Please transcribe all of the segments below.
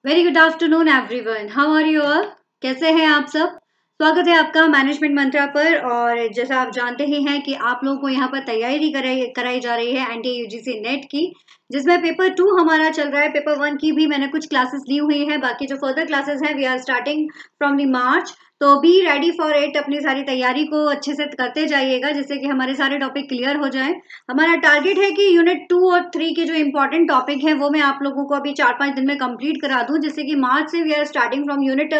Very good afternoon everyone, how are you all? कैसे हैं आप सब? स्वागत है आपका मैनेजमेंट मंत्रा पर। और जैसा आप जानते ही हैं कि आप लोगों को यहाँ पर तैयारी कराई जा रही है एनटीए यूजीसी नेट की, जिसमें पेपर 2 हमारा चल रहा है। पेपर 1 की भी मैंने कुछ क्लासेस ली हुई है, बाकी जो फर्दर क्लासेस हैं we are starting from the March. तो बी रेडी फॉर इट, अपनी सारी तैयारी को अच्छे से करते जाइएगा जिससे कि हमारे सारे टॉपिक क्लियर हो जाए। हमारा टारगेट है कि यूनिट 2 और 3 के जो इंपॉर्टेंट टॉपिक है वो मैं आप लोगों को अभी 4-5 दिन में कंप्लीट करा दूं, जिससे कि मार्च से we are starting from unit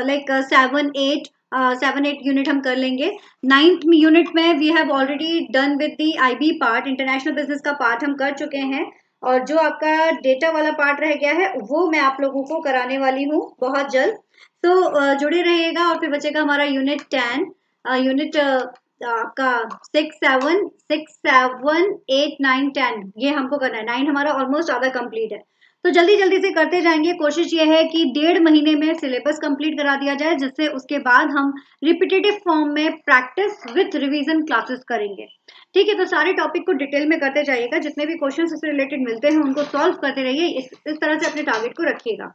like 7-8 unit हम कर लेंगे। 9th यूनिट में we have already done with the IB part, international business का पार्ट हम कर चुके हैं। और जो आपका डेटा वाला पार्ट रह गया है वो मैं आप लोगों को कराने वाली हूँ बहुत जल्द। तो जुड़े रहिएगा। और फिर बचेगा हमारा यूनिट 10, यूनिट आपका 6-7-8-9-10, ये हमको करना है। 9 हमारा ऑलमोस्ट आधा कंप्लीट है, तो जल्दी जल्दी से करते जाएंगे। कोशिश ये है कि 1.5 महीने में सिलेबस कंप्लीट करा दिया जाए, जिससे उसके बाद हम रिपीटेटिव फॉर्म में प्रैक्टिस विथ रिवीजन क्लासेस करेंगे। ठीक है, तो सारे टॉपिक को डिटेल में करते जाइएगा। जितने भी क्वेश्चन इससे रिलेटेड मिलते हैं उनको सॉल्व करते रहिए। इस तरह से अपने टारगेट को रखिएगा।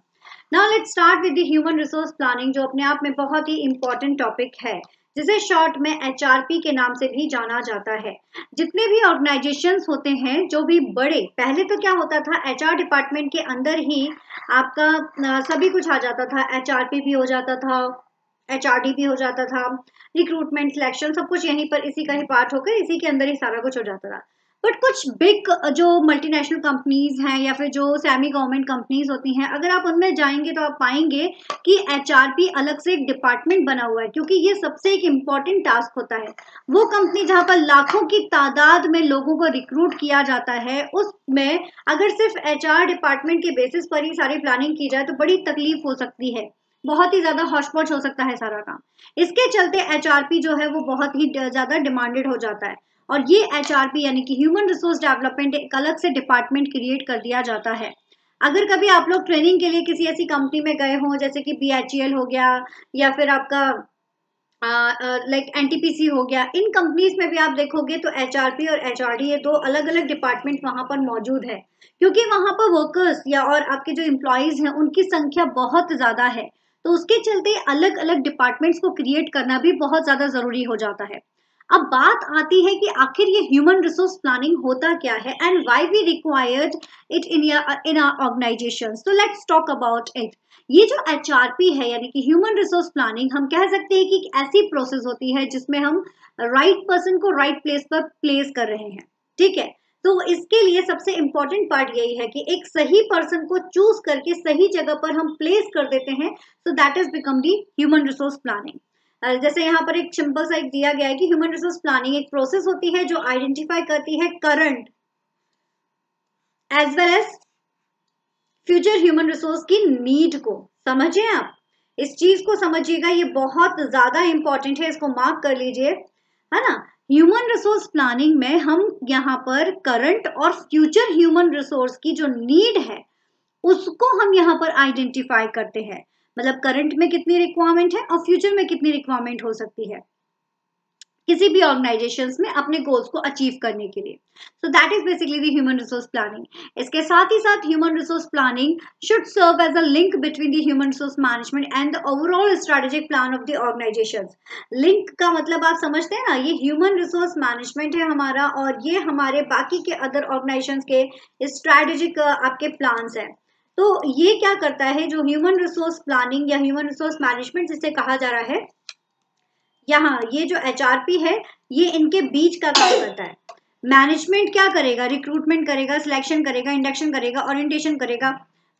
Now let's start with the human resource planning, जो अपने आप में बहुत ही इंपॉर्टेंट टॉपिक है, जिसे शॉर्ट में एचआरपी के नाम से भी जाना जाता है। जितने भी ऑर्गेनाइजेशंस होते हैं, जो भी बड़े, पहले तो क्या होता था, एचआर डिपार्टमेंट के अंदर ही आपका सभी कुछ आ जाता था। एचआरपी भी हो जाता था, एचआरडी भी हो जाता था, रिक्रूटमेंट, सिलेक्शन, सब कुछ यहीं पर इसी का ही पार्ट होकर इसी के अंदर ही सारा कुछ हो जाता था। बट कुछ बिग जो मल्टीनेशनल कंपनीज हैं या फिर जो सेमी गवर्नमेंट कंपनीज होती हैं, अगर आप उनमें जाएंगे तो आप पाएंगे कि एचआरपी अलग से एक डिपार्टमेंट बना हुआ है, क्योंकि ये सबसे एक इम्पॉर्टेंट टास्क होता है। वो कंपनी जहां पर लाखों की तादाद में लोगों को रिक्रूट किया जाता है, उसमें अगर सिर्फ एचआर डिपार्टमेंट के बेसिस पर ही सारी प्लानिंग की जाए तो बड़ी तकलीफ हो सकती है, बहुत ही ज्यादा हौच-पौच हो सकता है सारा काम। इसके चलते एचआरपी जो है वो बहुत ही ज्यादा डिमांडेड हो जाता है। और ये एचआरपी यानी कि ह्यूमन रिसोर्स डेवलपमेंट एक अलग से डिपार्टमेंट क्रिएट कर दिया जाता है। अगर कभी आप लोग ट्रेनिंग के लिए किसी ऐसी कंपनी में गए हों, जैसे कि बीएचईएल हो गया या फिर आपका लाइक एनटीपीसी हो गया, इन कंपनीज में भी आप देखोगे तो एचआरपी और एचआरडी, ये दो अलग अलग डिपार्टमेंट वहां पर मौजूद है, क्योंकि वहां पर वर्कर्स या और आपके जो एम्प्लॉयज हैं उनकी संख्या बहुत ज्यादा है। तो उसके चलते अलग अलग डिपार्टमेंट्स को क्रिएट करना भी बहुत ज्यादा जरूरी हो जाता है। अब बात आती है कि आखिर ये ह्यूमन रिसोर्स प्लानिंग होता क्या है and why we required it in our organization. So let's talk about it. ये जो एचआरपी है यानी कि ह्यूमन रिसोर्स प्लानिंग, हम कह सकते हैं कि एक ऐसी प्रोसेस होती है जिसमें हम राइट पर्सन को राइट प्लेस पर प्लेस कर रहे हैं। ठीक है, तो इसके लिए सबसे इंपॉर्टेंट पार्ट यही है कि एक सही पर्सन को चूज करके सही जगह पर हम प्लेस कर देते हैं। सो that is become the human resource planning. जैसे यहाँ पर एक सिंपल सा एक दिया गया है कि ह्यूमन रिसोर्स प्लानिंग एक प्रोसेस होती है जो आइडेंटिफाई करती है current as well as future human resource की नीड को। समझिए, आप इस चीज को समझिएगा, ये बहुत ज्यादा इंपॉर्टेंट है, इसको मार्क कर लीजिए, है ना। ह्यूमन रिसोर्स प्लानिंग में हम यहाँ पर करंट और फ्यूचर ह्यूमन रिसोर्स की जो नीड है उसको हम यहाँ पर आइडेंटिफाई करते हैं। मतलब करंट में कितनी रिक्वायरमेंट है और फ्यूचर में कितनी रिक्वायरमेंट हो सकती है किसी भी ऑर्गेनाइजेशंस में अपने गोल्स को अचीव करने के लिए। So that is basically the human resource planning. इसके साथ ही साथ human resource planning should serve as a link between the human resource management and the overall strategic plan of the organization. Link का मतलब आप समझते हैं ना, ये ह्यूमन रिसोर्स मैनेजमेंट है हमारा और ये हमारे बाकी के अदर ऑर्गेनाइजेशन के स्ट्रेटेजिक आपके प्लान्स है। तो ये क्या करता है, जो ह्यूमन रिसोर्स प्लानिंग या ह्यूमन रिसोर्स मैनेजमेंट जिसे कहा जा रहा है, यहाँ ये जो एचआरपी है ये इनके बीच का काम करता है। मैनेजमेंट क्या करेगा, रिक्रूटमेंट करेगा, सिलेक्शन करेगा, इंडक्शन करेगा, ओरिएंटेशन करेगा,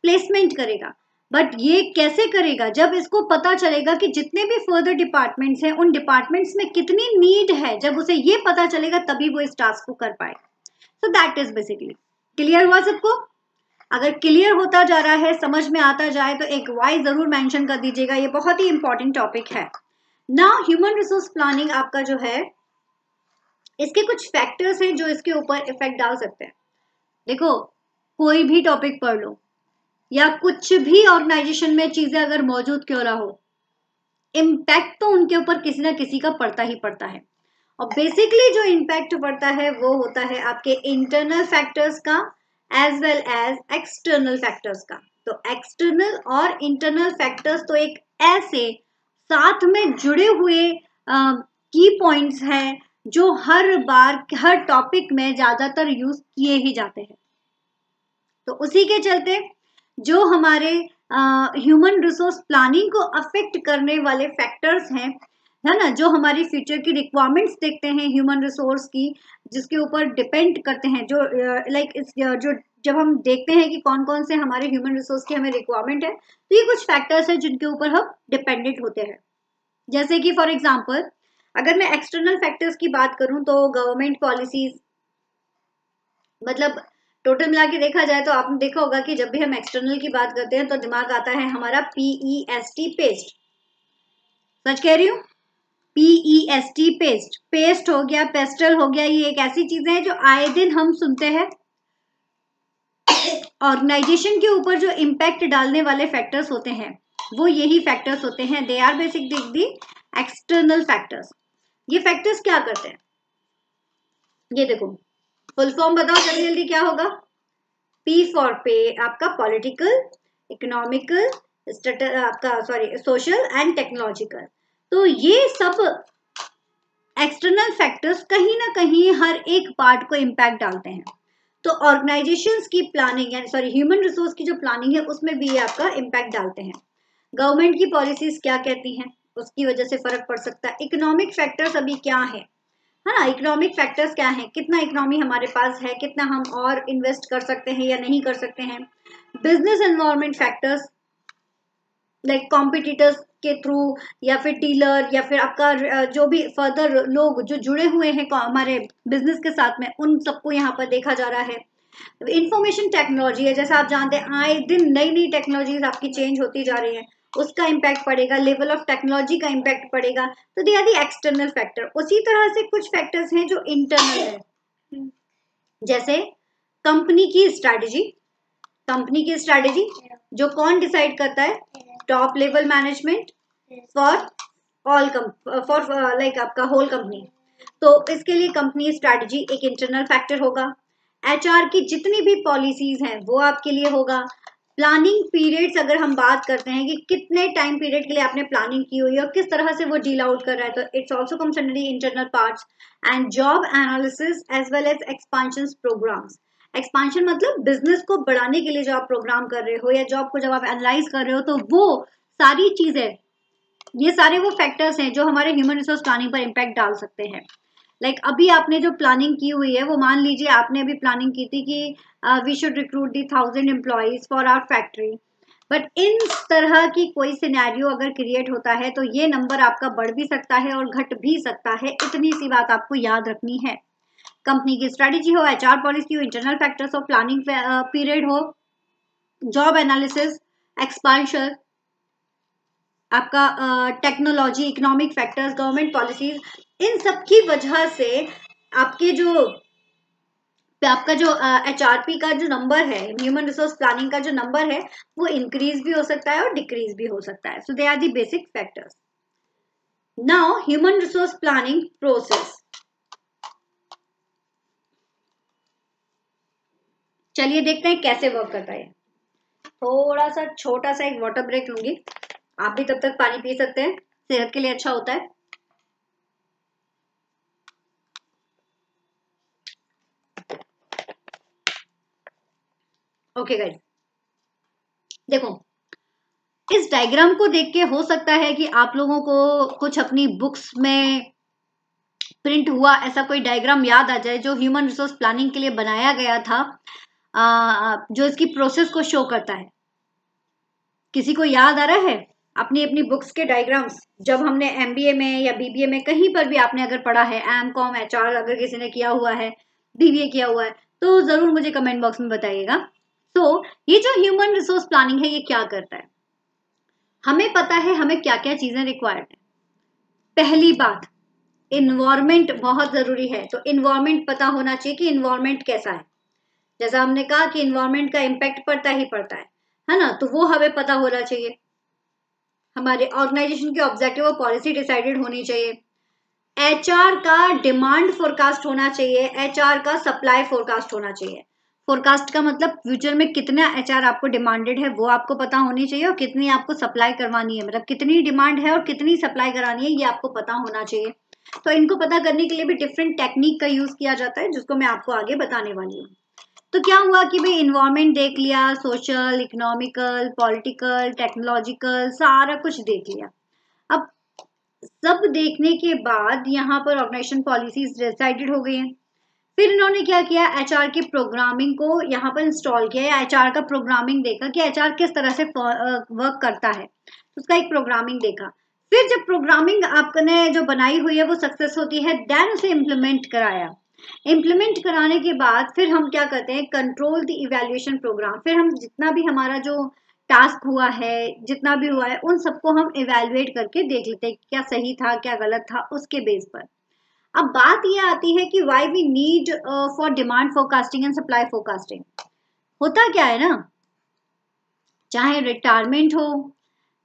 प्लेसमेंट करेगा। बट ये कैसे करेगा, जब इसको पता चलेगा कि जितने भी फर्दर डिपार्टमेंट्स हैं उन डिपार्टमेंट्स में कितनी नीड है, जब उसे ये पता चलेगा तभी वो इस टास्क को कर पाए। सो दैट इज बेसिकली क्लियर हुआ सबको। अगर क्लियर होता जा रहा है, समझ में आता जाए तो एक वाई जरूर मेंशन कर दीजिएगा, ये बहुत ही इंपॉर्टेंट टॉपिक है। नाउ ह्यूमन रिसोर्स प्लानिंग आपका जो है, इसके कुछ फैक्टर्स हैं जो इसके ऊपर इफेक्ट डाल सकते हैं। देखो, कोई भी टॉपिक पढ़ लो या कुछ भी ऑर्गेनाइजेशन में चीजें अगर मौजूद क्यों ना हो, इम्पैक्ट तो उनके ऊपर किसी ना किसी का पड़ता ही पड़ता है। और बेसिकली जो इम्पैक्ट पड़ता है वो होता है आपके इंटरनल फैक्टर्स का as well as external factors का। तो एक्सटर्नल और इंटरनल फैक्टर्स तो एक ऐसे साथ में जुड़े हुए की पॉइंट्स हैं जो हर बार हर टॉपिक में ज्यादातर यूज किए ही जाते हैं। तो उसी के चलते जो हमारे ह्यूमन रिसोर्स प्लानिंग को अफेक्ट करने वाले फैक्टर्स हैं, है ना, जो हमारी फ्यूचर की रिक्वायरमेंट्स देखते हैं ह्यूमन रिसोर्स की, जिसके ऊपर डिपेंड करते हैं, जो जो जब हम देखते हैं कि कौन कौन से हमारे ह्यूमन रिसोर्स की हमें रिक्वायरमेंट है, तो ये कुछ फैक्टर्स हैं जिनके ऊपर हम डिपेंडेंट होते हैं। जैसे कि फॉर एग्जाम्पल अगर मैं एक्सटर्नल फैक्टर्स की बात करूं तो गवर्नमेंट पॉलिसीज, मतलब टोटल मिला के देखा जाए तो आपने देखा होगा कि जब भी हम एक्सटर्नल की बात करते हैं तो दिमाग आता है हमारा PEST पेस्ट। सच कह रही हूँ, PEST पेस्ट, पेस्ट हो गया, पेस्टल हो गया, ये एक ऐसी चीजें हैं जो आए दिन हम सुनते हैं। ऑर्गेनाइजेशन के ऊपर जो इम्पैक्ट डालने वाले फैक्टर्स होते हैं वो यही फैक्टर्स होते हैं। They are basic the external factors. ये फैक्टर्स क्या करते हैं, ये देखो, फुल फॉर्म बताओ जल्दी जल्दी क्या होगा। P फॉर पे आपका पॉलिटिकल, इकोनॉमिकल, आपका सॉरी सोशल एंड टेक्नोलॉजिकल। तो ये सब एक्सटर्नल फैक्टर्स कहीं ना कहीं हर एक पार्ट को इम्पैक्ट डालते हैं। तो ऑर्गेनाइजेशंस की प्लानिंग यानी सॉरी ह्यूमन रिसोर्स की जो प्लानिंग है उसमें भी ये आपका इम्पैक्ट डालते हैं। गवर्नमेंट की पॉलिसीज क्या कहती हैं उसकी वजह से फर्क पड़ सकता है। इकोनॉमिक फैक्टर्स अभी क्या है ना, इकोनॉमिक फैक्टर्स क्या है, कितना इकोनॉमी हमारे पास है, कितना हम और इन्वेस्ट कर सकते हैं या नहीं कर सकते हैं। Business environment factors like competitors के थ्रू या फिर डीलर या फिर आपका जो भी फर्दर लोग जो जुड़े हुए हैं हमारे बिजनेस के साथ में, उन सबको यहाँ पर देखा जा रहा है। इंफॉर्मेशन टेक्नोलॉजी है, जैसा आप जानते हैं आए दिन नई नई टेक्नोलॉजीज आपकी चेंज होती जा रही है, उसका इम्पैक्ट पड़ेगा, लेवल ऑफ टेक्नोलॉजी का इम्पैक्ट पड़ेगा। तो they are the external factor. उसी तरह से कुछ फैक्टर्स हैं जो इंटरनल है, जैसे कंपनी की स्ट्रैटेजी। कंपनी की स्ट्रैटेजी जो कौन डिसाइड करता है, top level management for all for like आपका होल कंपनी। तो इसके लिए कंपनी स्ट्रैटेजी एक इंटरनल फैक्टर होगा। HR की जितनी भी पॉलिसीज हैं वो आपके लिए होगा। प्लानिंग पीरियड्स अगर हम बात करते हैं कि कितने टाइम पीरियड के लिए आपने प्लानिंग की हुई है और किस तरह से वो डील आउट कर रहा है, तो it's also comes under the internal parts. And job analysis as well as expansion programs. Expansion मतलब बिजनेस को बढ़ाने के लिए जो आप प्रोग्राम कर रहे हो या जॉब को जब आप एनालाइज कर रहे हो, तो वो सारी चीजें, ये सारे वो फैक्टर्स हैं जो हमारे ह्यूमन रिसोर्स प्लानिंग पर इम्पैक्ट डाल सकते हैं। लाइक अभी आपने जो प्लानिंग की हुई है वो मान लीजिए आपने अभी प्लानिंग की थी कि we should recruit the 1000 employees for our factory, but इन तरह की कोई सिनेरियो अगर क्रिएट होता है तो ये नंबर आपका बढ़ भी सकता है और घट भी सकता है। इतनी सी बात आपको याद रखनी है। कंपनी की स्ट्रेटेजी हो, HR पॉलिसी हो, इंटरनल फैक्टर्स हो, प्लानिंग पीरियड हो, जॉब एनालिसिस, एक्सपांशन, आपका technology, economic factors, government policies, इन सब की वजह से आपका जो HRP का जो नंबर है, ह्यूमन रिसोर्स प्लानिंग का जो नंबर है, वो इंक्रीज भी हो सकता है और डिक्रीज भी हो सकता है। So they are the basic factors. Now human resource planning process. चलिए देखते हैं कैसे वर्क करता है। थोड़ा सा छोटा सा एक वाटर ब्रेक लूंगी, आप भी तब तक पानी पी सकते हैं, सेहत के लिए अच्छा होता है। ओके गाइस, देखो इस डायग्राम को देख के हो सकता है कि आप लोगों को कुछ अपनी बुक्स में प्रिंट हुआ ऐसा कोई डायग्राम याद आ जाए जो ह्यूमन रिसोर्स प्लानिंग के लिए बनाया गया था, जो इसकी प्रोसेस को शो करता है। किसी को याद आ रहा है अपनी अपनी बुक्स के डायग्राम्स, जब हमने MBA में या BBA में कहीं पर भी आपने अगर पढ़ा है, MCOM HR अगर किसी ने किया हुआ है, BBA किया हुआ है, तो जरूर मुझे कमेंट बॉक्स में बताइएगा। तो ये जो ह्यूमन रिसोर्स प्लानिंग है ये क्या करता है, हमें पता है हमें क्या क्या चीजें रिक्वायर्ड है। पहली बात, इन्वायरमेंट बहुत जरूरी है। तो इन्वायरमेंट पता होना चाहिए कि इन्वायरमेंट कैसा है। जैसा हमने कहा कि इन्वायरमेंट का इम्पैक्ट पड़ता ही पड़ता है ना, तो वो हमें पता होना चाहिए। हमारे ऑर्गेनाइजेशन के ऑब्जेक्टिव और पॉलिसी डिसाइडेड होनी चाहिए। HR का डिमांड फोरकास्ट होना चाहिए, HR का सप्लाई फोरकास्ट होना चाहिए। फोरकास्ट का मतलब फ्यूचर में कितना HR आपको डिमांडेड है वो आपको पता होनी चाहिए, और कितनी आपको सप्लाई करवानी है, मतलब कितनी डिमांड है और कितनी सप्लाई करानी है ये आपको पता होना चाहिए। तो इनको पता करने के लिए भी डिफरेंट टेक्निक का यूज किया जाता है, जिसको मैं आपको आगे बताने वाली हूँ। तो क्या हुआ कि भाई इन्वायरमेंट देख लिया, सोशल, इकोनॉमिकल, पॉलिटिकल, टेक्नोलॉजिकल, सारा कुछ देख लिया। अब सब देखने के बाद यहाँ पर ऑर्गेनाइजेशन पॉलिसीज डिसाइडेड हो गई हैं। फिर इन्होंने क्या किया, HR की प्रोग्रामिंग को यहाँ पर इंस्टॉल किया, या HR का प्रोग्रामिंग देखा कि HR किस तरह से वर्क करता है, उसका एक प्रोग्रामिंग देखा। फिर जब प्रोग्रामिंग आपने जो बनाई हुई है वो सक्सेस होती है, देन उसे इम्प्लीमेंट कराया। इम्प्लीमेंट कराने के बाद फिर हम क्या करते हैं, कंट्रोल द इवैल्यूएशन प्रोग्राम। फिर हम जितना भी हमारा जो टास्क हुआ है, जितना भी हुआ है, उन सबको हम इवैल्यूएट करके देख लेते हैं क्या सही था क्या गलत था, उसके बेस पर। अब बात ये आती है कि why we need for demand forecasting and supply forecasting. होता क्या है ना, चाहे रिटायरमेंट हो,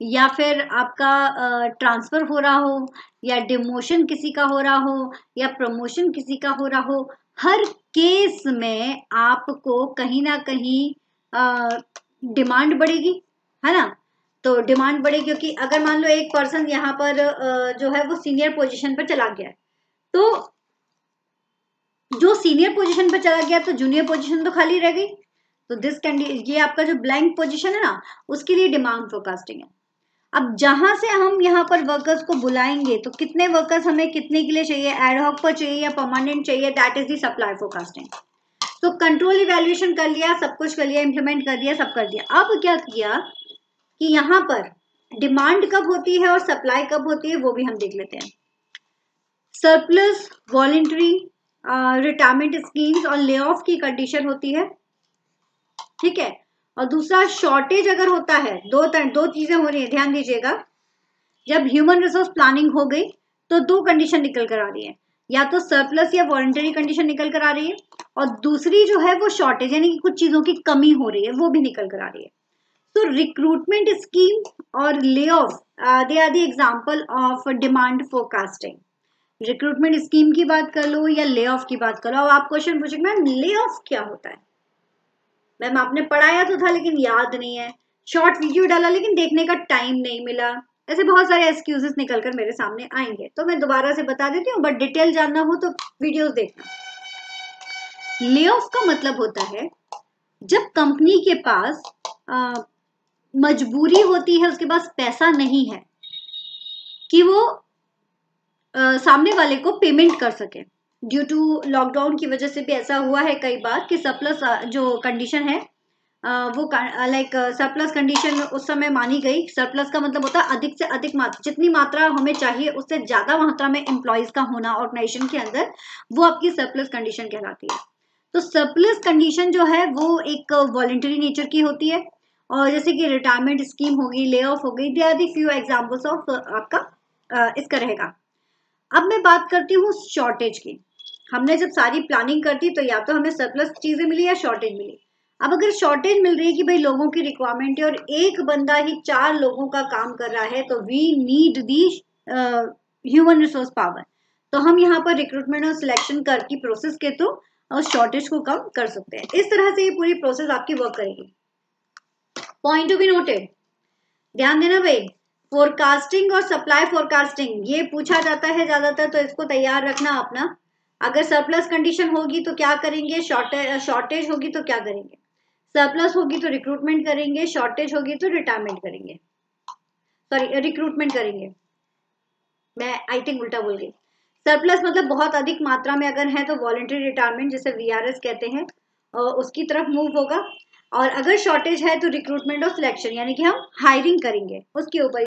या फिर आपका ट्रांसफर हो रहा हो, या डिमोशन किसी का हो रहा हो, या प्रमोशन किसी का हो रहा हो, हर केस में आपको कहीं ना कहीं डिमांड बढ़ेगी, है ना। तो डिमांड बढ़ेगी, क्योंकि अगर मान लो एक पर्सन यहाँ पर जो है वो सीनियर पोजीशन पर चला गया है, तो जो सीनियर पोजीशन पर चला गया तो जूनियर पोजीशन तो खाली रह गई। तो ये आपका जो ब्लैंक पोजीशन है ना, उसके लिए डिमांड फोरकास्टिंग है। अब जहां से हम यहाँ पर वर्कर्स को बुलाएंगे, तो कितने वर्कर्स हमें कितने के लिए चाहिए, एडहॉक पर चाहिए या परमानेंट चाहिए, that is the supply forecasting. तो कंट्रोल इवैल्यूएशन कर लिया, सब कुछ कर लिया, इंप्लीमेंट कर दिया, सब कर दिया। अब क्या किया कि यहाँ पर डिमांड कब होती है और सप्लाई कब होती है वो भी हम देख लेते हैं। सरप्लस, वॉलंटरी, रिटायरमेंट स्कीम्स और ले ऑफ की कंडीशन होती है, ठीक है। और दूसरा शॉर्टेज अगर होता है, दो चीजें हो रही है, ध्यान दीजिएगा। जब ह्यूमन रिसोर्स प्लानिंग हो गई तो दो कंडीशन निकल कर आ रही है, या तो सरप्लस या वॉलंटरी कंडीशन निकल कर आ रही है, और दूसरी जो है वो शॉर्टेज, यानी कि कुछ चीजों की कमी हो रही है, वो भी निकल कर आ रही है। तो रिक्रूटमेंट स्कीम और lay off they are the example of demand forecasting. Recruitment scheme की बात कर लो या ले ऑफ की बात कर लो। अब आप क्वेश्चन पूछेंगे मैम ले ऑफ क्या होता है, मैम आपने पढ़ाया तो था लेकिन याद नहीं है, शॉर्ट वीडियो डाला लेकिन देखने का टाइम नहीं मिला, ऐसे बहुत सारे एक्सक्यूजेस निकलकर मेरे सामने आएंगे। तो मैं दोबारा से बता देती हूँ, बट डिटेल जानना हो तो वीडियोस देखना। ले ऑफ का मतलब होता है जब कंपनी के पास मजबूरी होती है, उसके पास पैसा नहीं है कि वो सामने वाले को पेमेंट कर सके। ड्यू टू लॉकडाउन की वजह से भी ऐसा हुआ है कई बार कि सरप्लस जो कंडीशन है वो लाइक सरप्लस कंडीशन उस समय मानी गई। सरप्लस का मतलब होता है अधिक से अधिक मात्रा, जितनी मात्रा हमें चाहिए उससे ज्यादा मात्रा में एम्प्लॉयज का होना ऑर्गेनाइजेशन के अंदर, वो आपकी सरप्लस कंडीशन कहलाती है। तो सरप्लस कंडीशन जो है वो एक वॉलंटरी नेचर की होती है, और जैसे कि रिटायरमेंट स्कीम होगी, ले ऑफ हो गई, they are the few examples of आपका इसका रहेगा। अब मैं बात करती हूँ शॉर्टेज की। हमने जब सारी प्लानिंग करती तो या तो हमें सरप्लस चीजें मिली या शॉर्टेज मिली। अब अगर शॉर्टेज मिल रही है कि भाई लोगों की रिक्वायरमेंट है और एक बंदा ही 4 लोगों का काम कर रहा है, तो we need the human resource power. तो हम यहाँ पर रिक्रूटमेंट और सिलेक्शन कर की प्रोसेस के थ्रू और शॉर्टेज को कम कर सकते हैं। इस तरह से ये पूरी प्रोसेस आपकी वर्क करेगी। पॉइंट टू बी नोटेड, ध्यान देना भाई, फोरकास्टिंग और सप्लाई फोरकास्टिंग ये पूछा जाता है ज्यादातर, तो इसको तैयार रखना अपना। अगर सरप्लस कंडीशन होगी तो क्या करेंगे, शॉर्टेज होगी तो क्या करेंगे, सरप्लस होगी तो रिक्रूटमेंट करेंगे, शॉर्टेज होगी तो रिटायरमेंट करेंगे, सॉरी रिक्रूटमेंट करेंगे, मैं आई थिंक उल्टा बोल गई। सरप्लस मतलब बहुत अधिक मात्रा में अगर है तो वॉलंटरी रिटायरमेंट जिसे VRS कहते हैं उसकी तरफ मूव होगा, और अगर शॉर्टेज है तो रिक्रूटमेंट और सिलेक्शन, यानी कि हम हायरिंग करेंगे उसके ऊपर।